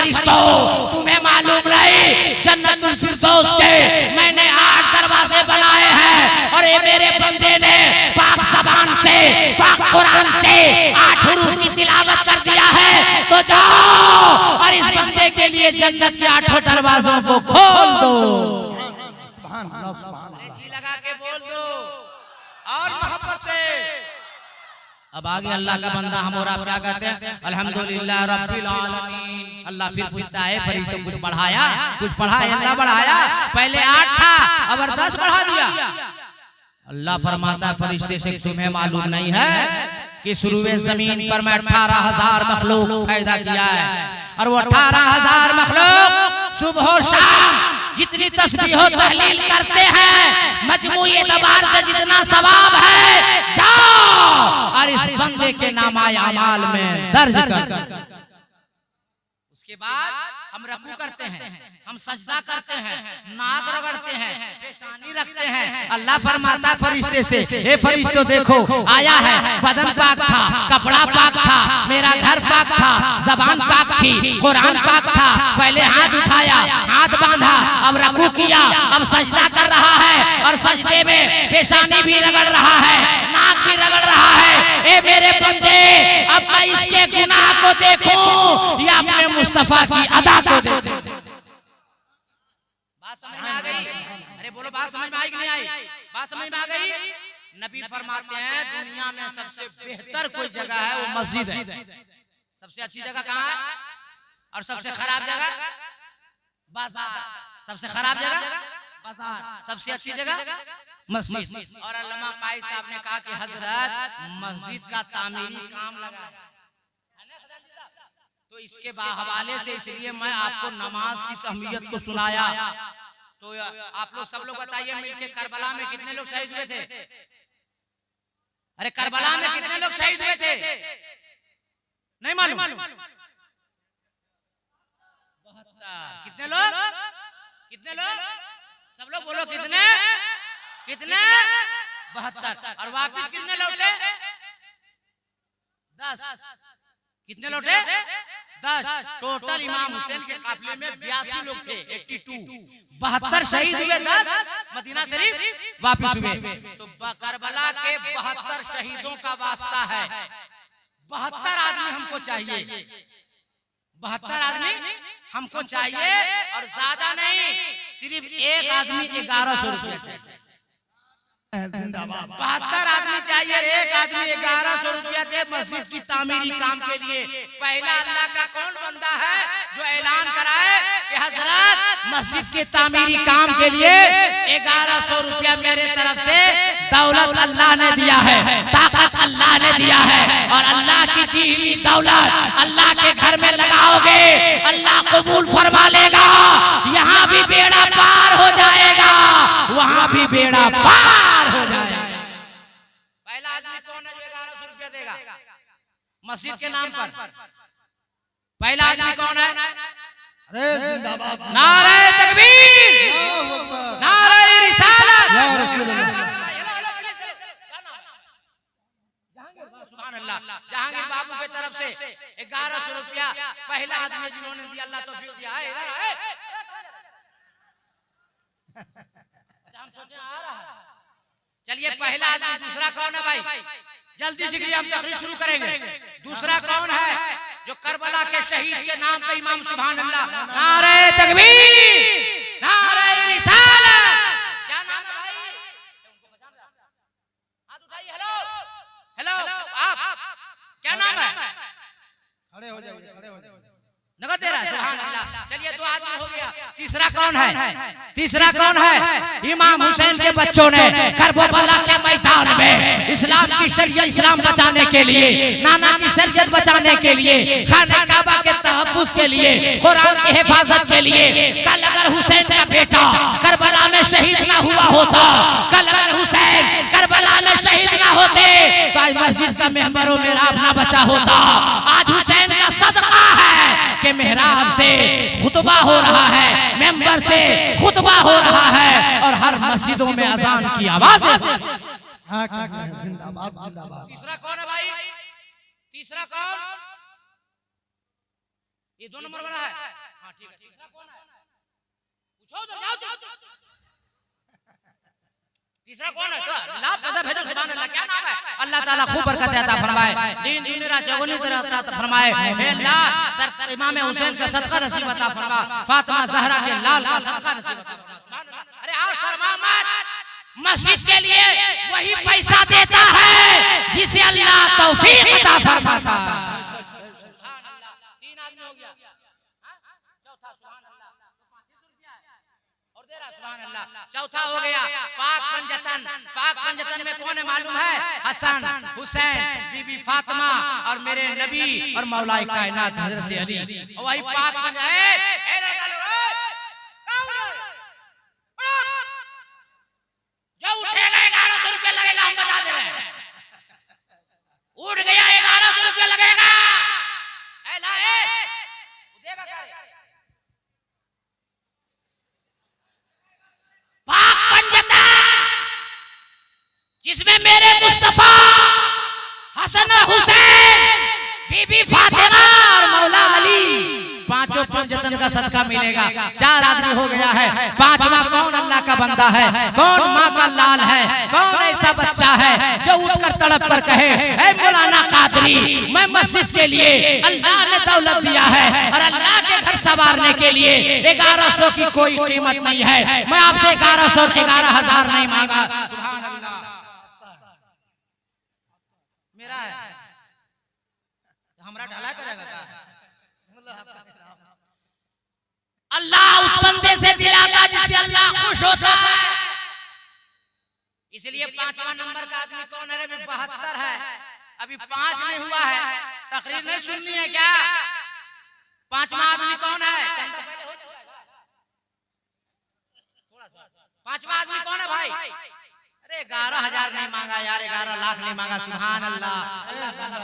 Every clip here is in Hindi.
फरिश्तों, तुम्हें मालूम नहीं जन्नतुल फिरदौस के मैंने 8 दरवाजे बनाए हैं और ये मेरे बंदे ने पाक ज़बान से, पाक कुरान से 8 हुरूफ की तिलावत कर दिया है। तो जाओ और इस बंदे के लिए जन्नत के 8 दरवाजों को खोल दो। सुभान अल्लाह, सुभान अल्लाह। जी लगा के बोल दो और मोहब्बत से। अब आगे अल्लाह का बंदा हम और आप क्या कहते हैं? अल्हम्दुलिल्लाह रब्बिल आलमीन। अल्लाह फिर पूछता है फरिश्तों कुछ बढ़ाया, कुछ बढ़ाया? अल्लाह बढ़ाया, पहले 8 था अब 10 बढ़ा दिया। अल्लाह फरमाता है फरिश्ते से तुम्हें मालूम नहीं है कि शुरूए जमीन पर मैं 18,000 मखलूक पैदा किया है और वो 18,000 मखलूक सुबह शाम जितनी तस्बीह तहलील करते हैं मजमूई एतबार से जितना सवाब है, जाओ और इस बंदे के नामाए अमाल में दर्ज कर। उसके बाद हम रकू करते हैं, हम सजदा करते हैं, नाक रगड़ते हैं, पेशानी रखते हैं। अल्लाह फरमाता फरिश्ते से, हे फरिश्तों देखो आया है, बदन पाक था, कपड़ा पाक था, मेरा घर पाक था, जबान पाक थी, कुरान पाक था। पहले हाथ उठाया, हाथ बांधा, अब रकू किया, अब सजदा कर रहा है और सजदे में पेशानी भी रगड़ रहा है, नाक भी रगड़ रहा है। ए मेरे बंदे, अब मैं इसके गुनाह को देखूं या अपने मुस्तफा की अदा को देखूं? बात समझ में आ गई? अरे बोलो बात समझ में आई कि नहीं आई? बात समझ में आ गई? नबी फरमाते हैं दुनिया में सबसे बेहतर कोई जगह है वो मस्जिद है। सबसे अच्छी जगह कहाँ है और सबसे खराब जगह? बाजार। सबसे खराब जगह बाजार, सबसे अच्छी जगह मस्जिद। और अल्लामा कायद साहब ने कहा कि हजरत मस्जिद का तामीरी काम लगा है ना, तो इसके हवाले से इसलिए मैं आपको नमाज की अहमियत को सुनाया। तो आप लोग सब लोग बताइए मिलके करबला में कितने लोग शहीद हुए थे? अरे करबला में कितने लोग शहीद हुए थे? नहीं मालूम? 72। कितने लोग? कितने लोग? सब लोग बोलो कितने? कितने? 72। और वापिस कितने लौटे? 10। कितने लौटे? 10। टोटल इमाम हुसैन के काफिले में 82 लोग थे, 82। 72 शहीद हुए, 10 मदीना शरीफ वापिस हुए। तो करबला के 72 शहीदों का वास्ता है। 72 आदमी हमको चाहिए, 72 आदमी हमको चाहिए और ज्यादा नहीं, सिर्फ एक आदमी 1100 रुपया चाहिए। 72 आदमी चाहिए, एक आदमी 1100 रुपया दे मस्जिद की तामीरी काम के लिए। पहला अल्लाह का कौन बंदा है जो ऐलान कराए कि हजरत मस्जिद के तामीरी काम के लिए 1100 रुपया मेरे तरफ से दौलत अल्लाह ने दिया है, ताकत अल्लाह ने दिया है और अल्लाह की दी हुई दौलत अल्लाह के घर में लगाओगे, अल्लाह कबूल फरमा लेगा। यहाँ भी बेड़ा पार हो जाएगा, वहाँ भी बेड़ा पार हो जाएगा। पहला आदमी कौन है जो 1100 रुपया देगा मस्जिद के नाम पर? पहला आदमी कौन है? अरे जिंदाबाद, नारे तकबीर, नारे रिसालत, या रसूल अल्लाह। सुभान अल्लाह। जहांगीर बाबू की तरफ से 1100 रुपया पहला आदमी जिन्होंने दिया, अल्लाह तौफीक दिया है। इधर है, हम सोचे आ रहा है। चलिए पहला आदमी। दूसरा कौन है भाई? जल्दी से हम तकरीर शुरू करेंगे। दूसरा कौन है जो करबला के शहीद के नाम पे इमाम सुभान अल्लाह, नारे तकबीर, नारे रिसालत। क्या नाम है भाई? हाथ उठाइए। हेलो हेलो, आप क्या नाम है? खड़े हो जाइए, खड़े हो जाइए। नगद दे रहा है, सुभान अल्लाह। चलिए 2 आदमी हो गया। तीसरा कौन है? तीसरा कौन है? इमाम हुसैन के बच्चों ने करबला के मैदान में इस्लाम की शरीयत, इस्लाम बचाने के लिए, नाना की शरीयत बचाने के लिए, खाने काबा के तहफ्फुज़ के लिए, कुरान की हिफाजत के लिए, कल अगर हुसैन का बेटा करबला में शहीद ना हुआ होता, कल अगर हुसैन करबला में शहीद ना होते तो आज मस्जिद का मेहराब मेहराब ना बचा होता। आज हुसैन का सदका है कि मेहराब से खुतबा हो रहा है, मेंबर से खुतबा हो रहा है और हर मस्जिदों में अजान की आवाज है। जिंदाबाद, जिंदाबाद। तीसरा कौन है भाई? तीसरा कौन? ये 2 नंबर वाला है। हाँ ठीक है। तीसरा कौन है? पूछो उधर जाओ। तीसरा कौन है? तो अल्लाह पैसा भेजो। सुभान अल्लाह। क्या नाम है? अल्लाह ताला खूब बरकत अता फरमाए, दिन दुनिया चौगुनी तरह अता फरमाए। हे अल्लाह सर इमाम हुसैन का सदका नसीब अता फरमा, फातिमा ज़हरा के लाल का सदका नसीब अता फरमा। सुभान अल्लाह। अरे आओ शर्मा मत। मस्जिद के लिए वही पैसा देता है जिसे अल्लाह तौफीक अता फरमाता है। सुभान अल्लाह। 3 आदमी हो गया। चौथा सुभान अल्लाह 35 रुपया है और दे रहा। सुभान अल्लाह। चौथा हो गया पाक पंजतन। पाक पंजतन में कौन है मालूम है? हसन, हुसैन, बीबी फातिमा और मेरे नबी और मौलाए कायनात हजरत अली। और वही पाक पंजतन जो उठेगा 1100 रुपया लगेगा। हम बता दे रहे हैं। उठ गया 1100 रुपया लगेगा। देगा क्या? पाक पंजतन जिसमें मेरे मुस्तफा, हसन और हुसैन, बीबी फातिमा और मौला अली, पांचों पंजतन का सदका मिलेगा। 4 आदमी हो गया है। 5वां कौन अल्लाह का बंदा है? कौन माँ का लाल है? कौन ऐसा बच्चा है जो उठकर तड़प कर कहे ऐ मौलाना कादरी, मैं मस्जिद के लिए अल्लाह ने दौलत दिया है और अल्लाह के घर संवारने के लिए 1100 की कोई कीमत नहीं है, मैं आपसे 1100 से 11,000 नहीं मांगा। सुभान अल्लाह। मेरा है हमरा ढला करेगा का? अल्लाह उस बंदे से दिलाता जिससे अल्लाह खुश होता है। इसलिए 5वां नंबर का आदमी कौन है? 72 है। अभी 5 नहीं हुआ है। तकरीर नहीं सुननी है क्या? 5वां आदमी कौन है? 5वां आदमी कौन है भाई? अरे 11,000 नहीं मांगा यार, 11 लाख नहीं मांगा। सुभान अल्लाह।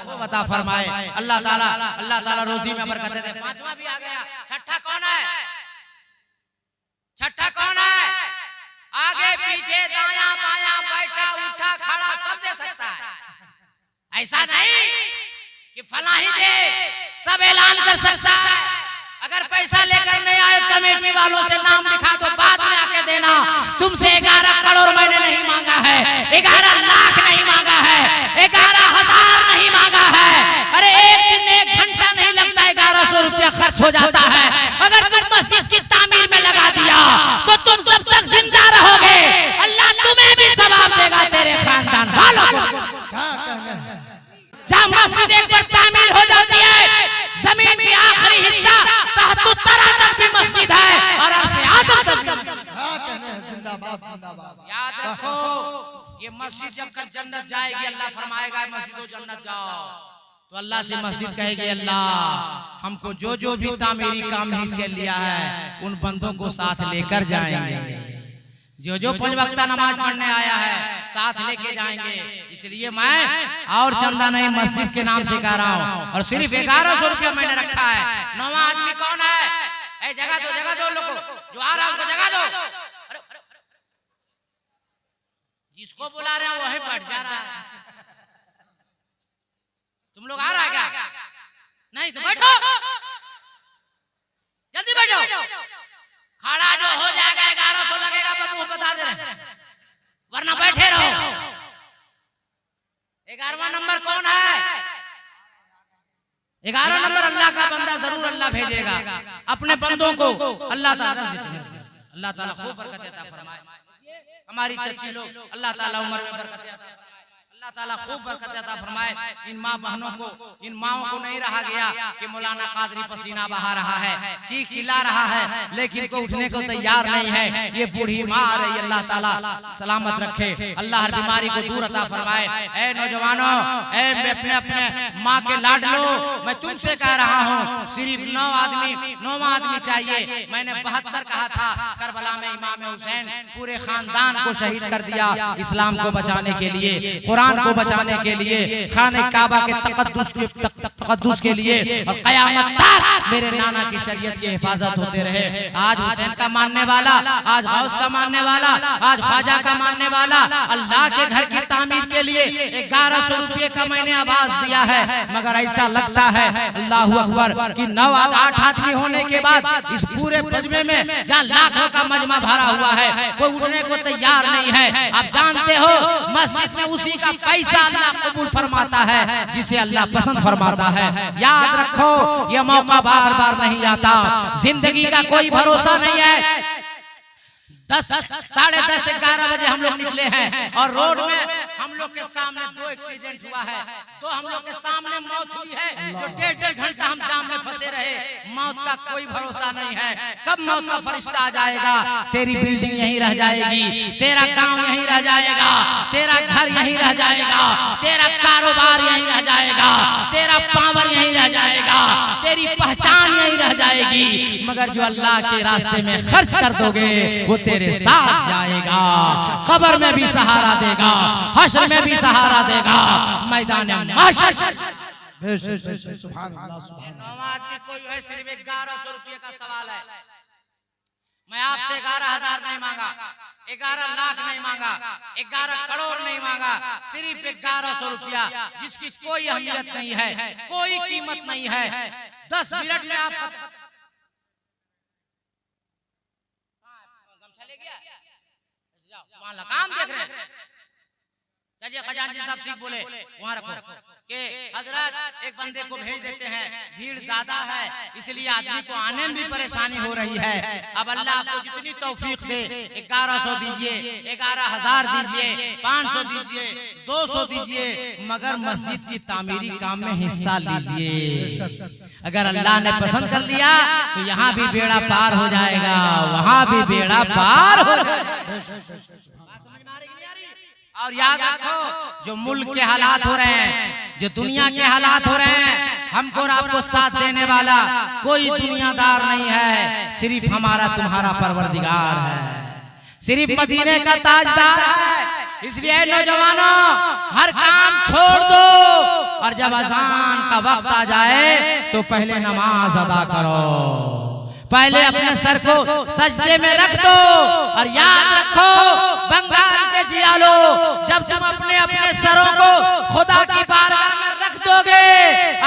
वो बता फरमाए अल्लाह ताला रोजी में बरकत दे। 5वां भी आ गया। छठा कौन है? छठा कौन है? आगे पीछे दाया बाया बैठा उठा खड़ा सब दे सकता है। ऐसा नहीं कि फला ही दे, सब ऐलान कर सकता है। अगर पैसा लेकर नहीं आए कमेटी वालों से नाम लिखा दो, बाद में आके देना। तुमसे 11 करोड़ मैंने नहीं मांगा है, 11 लाख नहीं मांगा है, 11,000 नहीं मांगा है। अरे एक दिन 1 घंटा नहीं लगता, 1100 रुपया खर्च हो जाता है। अगर तुम मस्जिद की तामीर में लगा दिया तो तुम सब तक जिंदा रहोगे। अल्लाह तुम्हें भी सवाब देगा, तेरे खानदान वालों को। जहाँ मस्जिद एक बार तामीर हो जाती है, जमीन की आखिरी हिस्सा तहतुत्तरा तक भी मस्जिद है और अर्श आज़म तक भी। जिंदाबाद जिंदाबाद। याद रखो ये मस्जिद जब कल जन्नत जाएगी, अल्लाह फरमाएगा मस्जिदों जन्नत जाओ, तो अल्लाह से मस्जिद कहेगी अल्लाह हमको जो भी तामीरी काम हिस्से लिया है उन बंदों को साथ लेकर जाएंगे। जो 5 वक्त नमाज पढ़ने आया है साथ लेके जाएंगे। इसलिए मैं और चंदा नहीं मस्जिद के नाम से कह रहा हूँ। और सिर्फ 1100 रुपया मैंने रखा है। 9वां आदमी कौन है? जगह दो लोगों जो आ रहा है उसको जगह दो। जिसको बुला रहे हैं वही बैठ जा रहा है। तुम लोग आ रहा है क्या? नहीं तो बैठो, जल्दी बैठो। खड़ा जो हो जाएगा 1100 लगेगा, मुंह बता दे रहे, वरना बैठे रहो। 11वां नंबर कौन है? 11 नंबर अल्लाह का बंदा जरूर अल्लाह भेजेगा अपने बंदों को। अल्लाह ताला खूब बरकत अता फरमाए। हमारी चची लोग अल्लाह ताला उम्र में बरकत अता, अल्लाह ताला खूब बरकत अता फरमाए। इन माँ बहनों को, इन माओं को नहीं रहा गया कि मौलाना कादरी पसीना बहा रहा है, चीख चिल्ला रहा है, लेकिन को उठने को तैयार नहीं है। ये बूढ़ी माँ आ रही, अल्लाह ताला सलामत रखे, अल्लाह हर बीमारी को दूर अता फरमाए। ऐ नौजवानों, ऐ अपने अपने माँ के लाडलो, मैं तुमसे कह रहा हूँ सिर्फ 9वां आदमी चाहिए। मैंने 72 कहा था। करबला में इमाम हुसैन पूरे खानदान को शहीद कर दिया इस्लाम को बचाने के लिए, कुरान को बचाने के लिए, खाने काबा के तकद्दुस के तकद्दुस के लिए और क़यामत तक मेरे नाना की शरीयत की हिफाजत होते रहे। आज हुसैन का मानने वाला, आज गौस का मानने वाला, आज ख्वाजा का मानने वाला अल्लाह के घर की तामीर के लिए 1100 रुपये का मैंने आवाज दिया है, मगर ऐसा लगता है अल्लाह अकबर कि 9-8 आदमी होने के बाद इस पूरे मजमे में जहाँ लाखों का मजमा भरा हुआ है कोई उठने को तैयार नहीं है। आप जानते हो मस्जिद में उसी का पैसा अल्लाह कबूल फरमाता है जिसे अल्लाह पसंद फरमाता है। याद रखो ये मौका बार बार नहीं आता, जिंदगी का कोई भरोसा नहीं है। 10, 10:30, 11 बजे हम लोग निकले हैं और रोड में हम लोग के सामने 2 एक्सीडेंट हुआ है, तो हम लोग के सामने मौत हुई है, जो 1.5 घंटा हम जाम में फंसे रहे। मौत का कोई भरोसा नहीं है, कब मौत का फरिश्ता आ जाएगा। तेरी बिल्डिंग यहीं रह जाएगी, तेरा गांव यहीं रह जाएगा, तेरा घर यहीं रह जाएगा, तेरा कारोबार यहीं रह जाएगा, तेरा पावर यहीं रह जाएगा, तेरी पहचान यहीं रह जाएगी, मगर जो अल्लाह के रास्ते में खर्च कर दोगे वो तेरे साथ जाएगा। कब्र में भी सहारा देगा, हश्र में भी सहारा देगा, मैदान महशर। सुभान अल्लाह, सुभान अल्लाह। कोई है सिर्फ 1100 रुपये का सवाल है। मैं आपसे 11,000 नहीं मांगा, 11 लाख नहीं मांगा, 11 करोड़ नहीं मांगा, सिर्फ 1100 रुपया जिसकी कोई अहमियत नहीं है, कोई कीमत नहीं है। 10 मिनट में आप काम देख रहे हैं। चलिए खजानची साहब सीख बोले वहां रखो कि हजरत एक बंदे को भेज देते हैं, भीड़ ज्यादा है इसलिए आदमी को आने में भी परेशानी हो रही है। अब अल्लाह आपको जितनी तौफीक दे, 1100 दीजिए, 11,000 दीजिए, 500 दीजिए, 200 दीजिए, मगर मस्जिद की तामीरी काम में हिस्सा लीजिए। अगर अल्लाह ने पसंद कर लिया तो यहाँ भी बेड़ा पार हो जाएगा, वहां भी बेड़ा पार हो जाएगा। और याद रखो जो मुल्क के हालात हो रहे हैं, जो दुनिया के हालात हो रहे हैं, हमको और आपको साथ देने वाला कोई दुनियादार नहीं है, सिर्फ हमारा तुम्हारा परवरदिगार है, सिर्फ मदीने का ताजदार है। इसलिए नौजवानों हर काम छोड़ दो और जब अजान का वक्त आ जाए तो पहले नमाज अदा करो, पहले अपने सर को सजदे में रख दो। और याद रखो बंगाल के जियालो, जब तुम अपने अपने सरों को खुदा की बारगाह में रख दोगे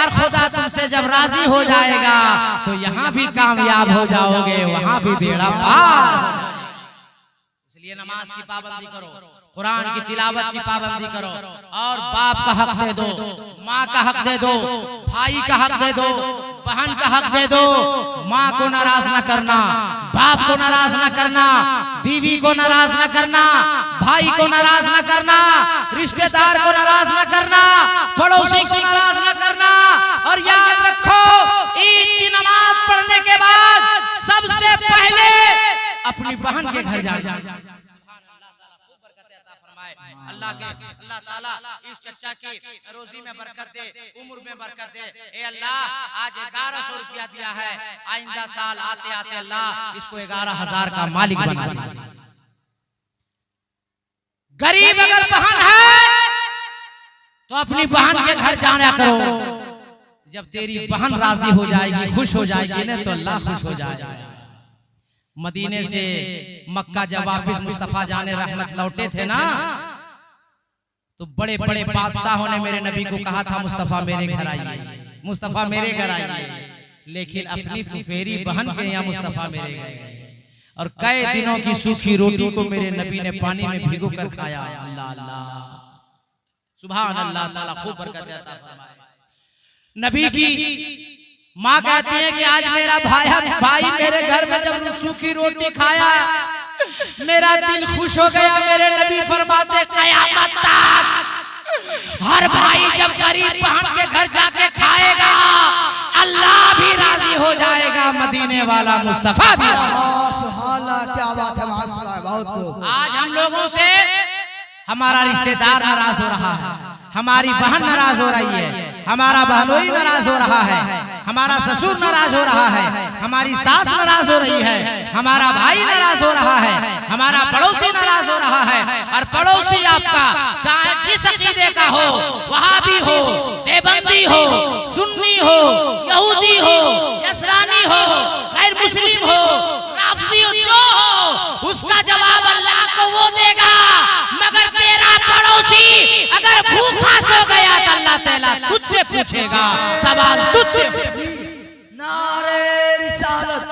और खुदा तुमसे जब राजी हो जाएगा तो यहाँ भी कामयाब हो जाओगे, वहां भी बेड़ा पार। इसलिए नमाज की पाबंदी करो, कुरान की तिलावत की पाबंदी करो, और बाप का हक दे दो, माँ का हक दे दो, भाई का हक दे दो, बहन का हक दे दो। माँ को नाराज न करना, बाप को नाराज न करना, बीवी को नाराज न करना, भाई को नाराज न करना, रिश्तेदार को नाराज न करना, पड़ोसी को नाराज न करना। और याद रखो ईद की नमाज पढ़ने के बाद सबसे पहले अपनी बहन के घर जाना। अल्लाह ताला इस चच्चा की रोजी में बरकत दे, उम्र में बरकत दे। ए अल्लाह आज 1100 रुपया दिया है, आइंदा साल आते आते अल्लाह इसको 11,000 का मालिक बना दे। गरीब अगर बहन है तो अपनी बहन के घर जाना करो, जब तेरी बहन राजी हो जाएगी, खुश हो जाएगी ना तो अल्लाह खुश हो जाएगा। मदीने से मक्का जब वापिस मुस्तफा जाने रहमत लौटे थे ना, तो बड़े बड़े बादशाहों ने मेरे नबी को कहा था मुस्तफा मेरे घर आइए, मुस्तफा मेरे घर आइए, लेकिन अपनी फुफेरी बहन के यहाँ मुस्तफा मेरे घर गए और कई दिनों की सूखी रोटी को मेरे नबी ने पानी में भिगो कर खाया। अल्लाह अल्लाह सुभान अल्लाह ताला खूब बरकत देता फरमाए। नबी की माँ कहती है कि आज मेरा भाई मेरे घर में जब सूखी रोटी खाया मेरा दिल खुश हो गया। मेरे नबी फरमाते कयामत तक हर भाई जब गरीब बहन के घर जाके खाएगा अल्लाह भी राजी हो जाएगा, मदीने वाला मुस्तफा भी। क्या बात है माशाअल्लाह, बहुत खूब। आज हम लोगों से हमारा रिश्तेदार नाराज हो रहा है, हमारी बहन नाराज हो रही है, हमारा बहनोई नाराज हो रहा है, हमारा ससुर नाराज हो रहा है, हमारी सास नाराज हो रही है, हमारा भाई नाराज हो रहा है, हमारा पड़ोसी नाराज हो रहा है। और पड़ोसी आपका चाहे जिस अकीदे का हो, वहाबी हो, देवबंदी हो, सुन्नी हो, यहूदी हो, नसरानी हो, गैर मुस्लिम हो, राफजी हो, जो हो, उसका जवाब अल्लाह को वो देगा। मगर तेरा पड़ोसी अगर भूखा सो गया तो अल्लाह ताला तुझसे पूछेगा, सवाल तुझसे। नारे रिसालत,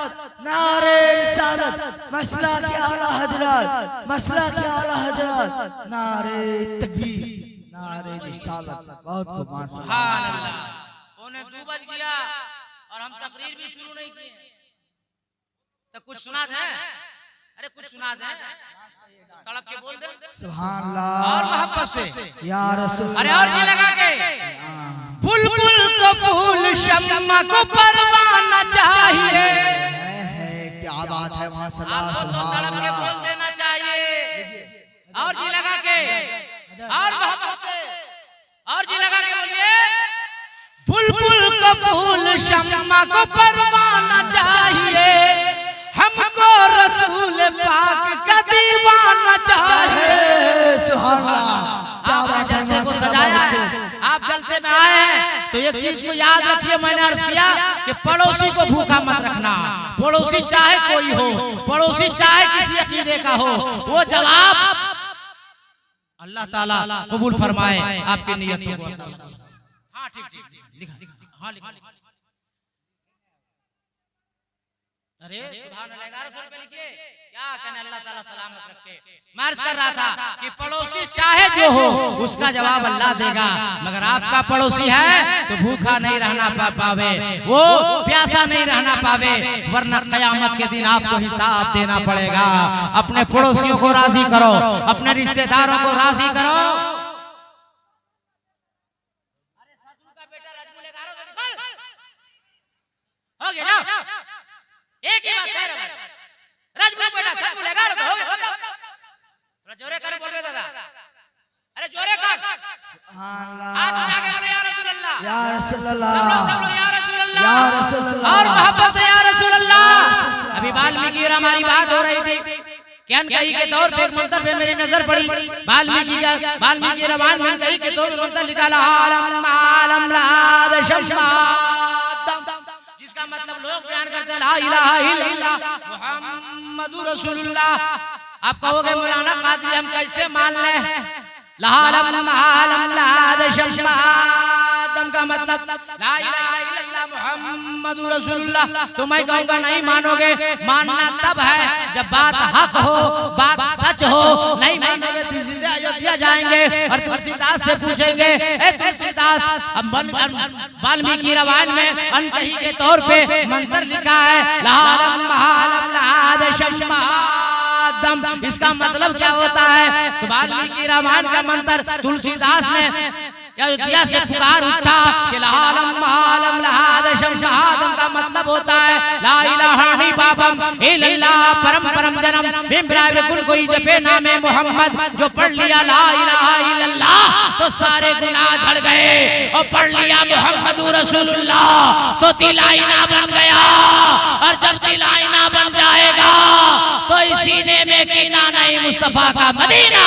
नारे रिसालत, मसला के आला हजरत, मसला के आला हजरत, नारे तकबीर, नारे रिसालत। बहुत खूब माशाअल्लाह। सुभान अल्लाह। पौने 2 बज गया और हम तकरीर भी शुरू नहीं किए, तो कुछ सुना दे। अरे कुछ सुना दे, तड़प के बोल दे सुभान अल्लाह और मोहब्बत से या रसूल। अरे और ये लगा के बुलबुल को फूल शम्मा को परवाना चाहिए। क्या बात है माशाअल्लाह, आपको तो सुभान तड़प के बोल अल्लाह। देना चाहिए। और जी लगा के और मोहब्बत से और जी लगा के बोलिए, बुलबुल को फूल शम्मा को परवाना चाहिए, हमको रसूल पाक का दीवाना चाहिए। सुभान अल्लाह। क्या बात है जलसे को माशाअल्लाह। सजाया है, आप जलसे में आए हैं तो एक चीज को याद रखिए, मैंने अर्ज किया कि पड़ोसी को भूखा मत रखना। पड़ोसी चाहे कोई हो, पड़ोसी चाहे किसी अकीदे का हो, वो जवाब अल्लाह ताला कबूल फरमाए आपकी नियतों को। हाँ ठीक ठीक लिखा, हाँ लिखा। अरे सुभान अल्लाह, 1100 रुपए लिखिए। क्या कहने, अल्लाह ताला सलामत रखे। मैं अर्ज कर रहा था कि पड़ोसी चाहे जो हो उसका जवाब अल्लाह देगा। मगर आपका पड़ोसी है तो भूखा नहीं रहना पावे, वो प्यासा नहीं रहना पावे, वरना कयामत के दिन आपको हिसाब देना पड़ेगा। अपने पड़ोसियों को राजी करो, अपने रिश्तेदारों को राजी करो। हो गया ना? एक ही बात कह रहा हूं, रजमू बेटा सब बोलेगा हो गया। थोड़ा जोरे कर बोल दादा, अरे जोरे कर। सुभान अल्लाह। आज जाके बोले या रसूल अल्लाह, या रसूल अल्लाह, सब लोग या रसूल अल्लाह, या रसूल अल्लाह। और मोहब्बत से या रसूल अल्लाह। अभी वाल्मीकि और हमारी बात हो रही थी, ज्ञान कही के तौर पे एक मंत्र पे मेरी नजर पड़ी। वाल्मीकि रवान में कही के तौर पे मंत्र निकाला, आलम आलम लाद शम्माद, जिसका मतलब लोग बयान करते हैं ला इलाहा इल्लल्लाह मुहम्मदुर रसूलुल्लाह। आप कहोगे मौलाना कादरी हम कैसे मान लें? लालम आलम लाद शम्माद का मतलब ला इलाहा इल्लल्लाह मुहम्मदुर रसूलुल्लाह। तो मैं कहूँगा नहीं मानोगे। मानना तब है जब बात हक हो, बात सच हो। नहीं मानोगे तो सीधे अयोध्या जाएंगे और तुलसीदास से पूछेंगे, ए तुलसीदास, वाल्मीकि रामायण में अनकही के तौर पे मंत्र लिखा है लालम आलम लाद शम्माद, इसका मतलब क्या होता है? तो वाल्मीकि रामायण का मंत्र तुलसीदास ने अयोध्या से पुकार उठा कि लालम आलम लाद शम्माद का मतलब होता है ला इलाहा इल्लल्लाह परम परम जन्म बिम्बरा बिकुल कोई जपे नामे मोहम्मद। जो पढ़ लिया ला इलाहा इल्लल्लाह तो सारे गुनाह झड़ गए, और पढ़ लिया मुहम्मदुर रसूलुल्लाह तो दिल आईना बन गया। और जब दिल आईना बन जाएगा तो इसी ने में कीना नहीं मुस्तफा का मदीना।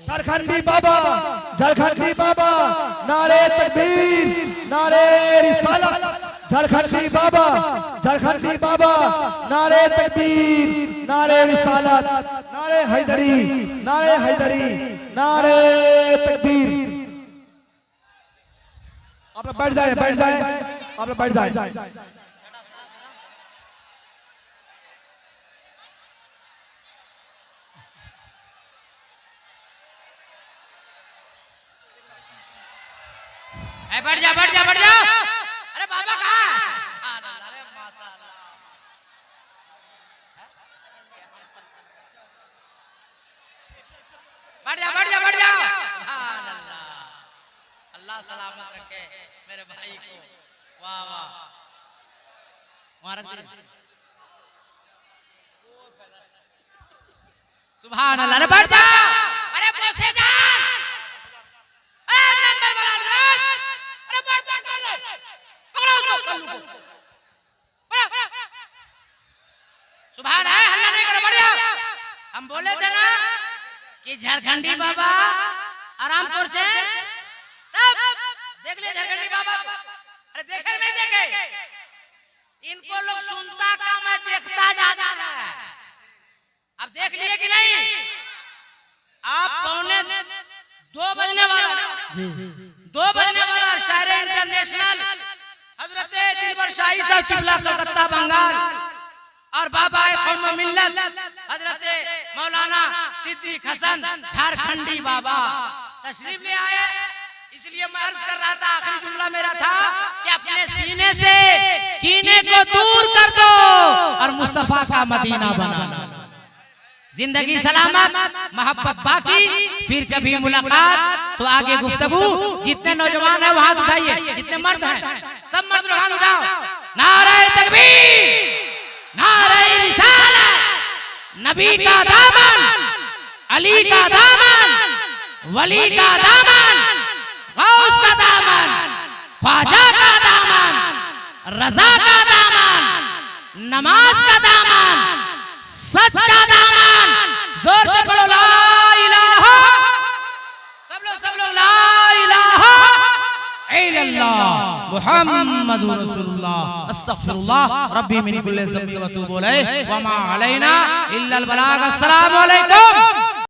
झारखंडी बाबा, झारखंडी बाबा, नारे तकबीर, नारे रिसालत। झारखंडी बाबा, झारखंडी बाबा, नारे तकबीर, नारे रिसालत, नारे हैदरी, नारे हैदरी, नारे तकबीर। आप लोग बैठ जाए, बैठ जाए, आप लोग बैठ जाए। बैठ जा बैठ जा बैठ जा। अरे बाबा कहाँ? अरे माशाअल्लाह, बैठ जा बैठ जा बैठ जा। अल्लाह सलामत रखे मेरे भाई को। वाह वाह, वहां रख दीजिए। सुभान अल्लाह। अरे बैठ जा, अरे बसे जा, अरे नंबर वाला ड्राइव, अरे बैठ जा, पकड़ो उसको, पकड़ो। सुभान है, हल्ला नहीं करो, बढ़िया। हम बोले थे ना कि झारखंडी बाबा आरामपुर से, तब देख ले झारखंडी बाबा। अरे देखे नहीं देखे, इनको लोग सुनता का, मैं देखता ज्यादा है। अब देख लिए कि नहीं? आप 2:15 बजने वाला, 2 बजने वाला शायर इंटरनेशनल हजरत दिलबर शाही साहब किबला कलकत्ता बंगाल और बाबा कौम मिल्लत हजरत मौलाना सिद्दीक हसन झारखंडी बाबा तशरीफ ले आए। इसलिए मैं अर्ज कर रहा था, आखिरी जुमला मेरा था कि अपने सीने से कीने को दूर कर दो और मुस्तफा का मदीना बनाना। जिंदगी सलामत, मोहब्बत बाकी, फिर कभी मुलाकात। तो आगे गुफ्तगू। जितने नौजवान हैं वहां उठाइए, जितने मर्द हैं सब मर्द हाथ उठाओ। नारे तकबीर, नारे रिसालत, नबी का दामन, अली का दामन, वली का दामन, गौस का दामन, ख्वाजा का दामन, रजा का दामन, नमाज का दामन, सच का दामन। जोर से पढ़ो ला इलाहा, सब लोग ला इलाहा इल्लल्लाह मुहम्मदुर रसूलुल्लाह अस्तगफिरुल्लाह रब्बी मिन कुल्ली ज़ंबि व तूबु इलैहि व मा अलैना इल्लल बलाग। अस्सलामु अलैकुम।